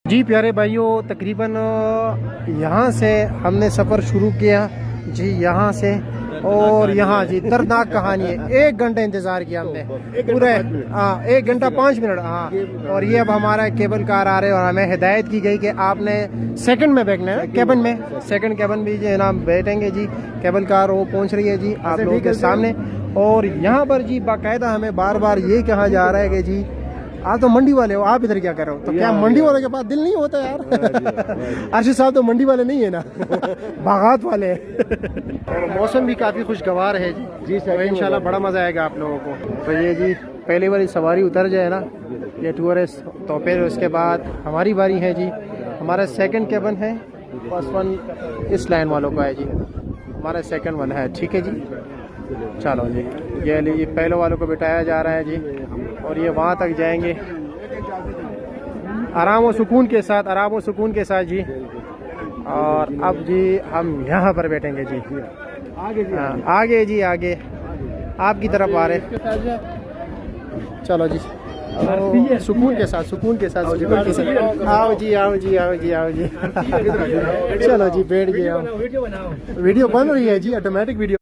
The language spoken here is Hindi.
जी प्यारे भाइयों, तकरीबन यहाँ से हमने सफ़र शुरू किया जी, यहाँ से। और यहाँ जी दर्दनाक कहानी है। 1 घंटा इंतज़ार किया हमने पूरे, हाँ 1 घंटा 5 मिनट, हाँ। और ये अब हमारा केबल कार आ रहे हैं और हमें हिदायत की गई कि आपने सेकंड में बैठना है, केबन में, सेकंड केबन भी जो है ना बैठेंगे जी। केबल कार वो पहुँच रही है जी आप लोगों के सामने। और यहाँ पर जी बाकायदा हमें बार बार ये कहा जा रहा है कि जी आप तो मंडी वाले हो, आप इधर क्या कर रहे हो? तो क्या मंडी वालों के पास दिल नहीं होता यार? अर्शद साहब तो मंडी वाले नहीं है ना, बागात वाले हैं। और मौसम भी काफ़ी खुशगवार है जी तो इंशाल्लाह बड़ा मज़ा आएगा आप लोगों को। तो ये जी पहली वाली सवारी उतर जाए ना ये टूरिस्ट, तो फिर उसके बाद हमारी बारी है जी। हमारा सेकंड केबन है, फर्स्ट वन इस लाइन वालों का है जी, हमारा सेकंड वन है, ठीक है जी। चलो जी, ये लीजिए पहले वालों को बिठाया जा रहा है जी और ये वहाँ तक जाएंगे आराम और सुकून के साथ, आराम और सुकून के साथ जी। और अब जी हम यहाँ पर बैठेंगे जी, आगे जी, आगे आपकी तरफ आ रहे। चलो जी, सुकून के साथ, सुकून के साथ, सुकून के साथ। आओ जी, आओ जी, आओ जी, आओ जी। चलो जी बैठ गए हम। वीडियो बन रही है जी, ऑटोमेटिक वीडियो।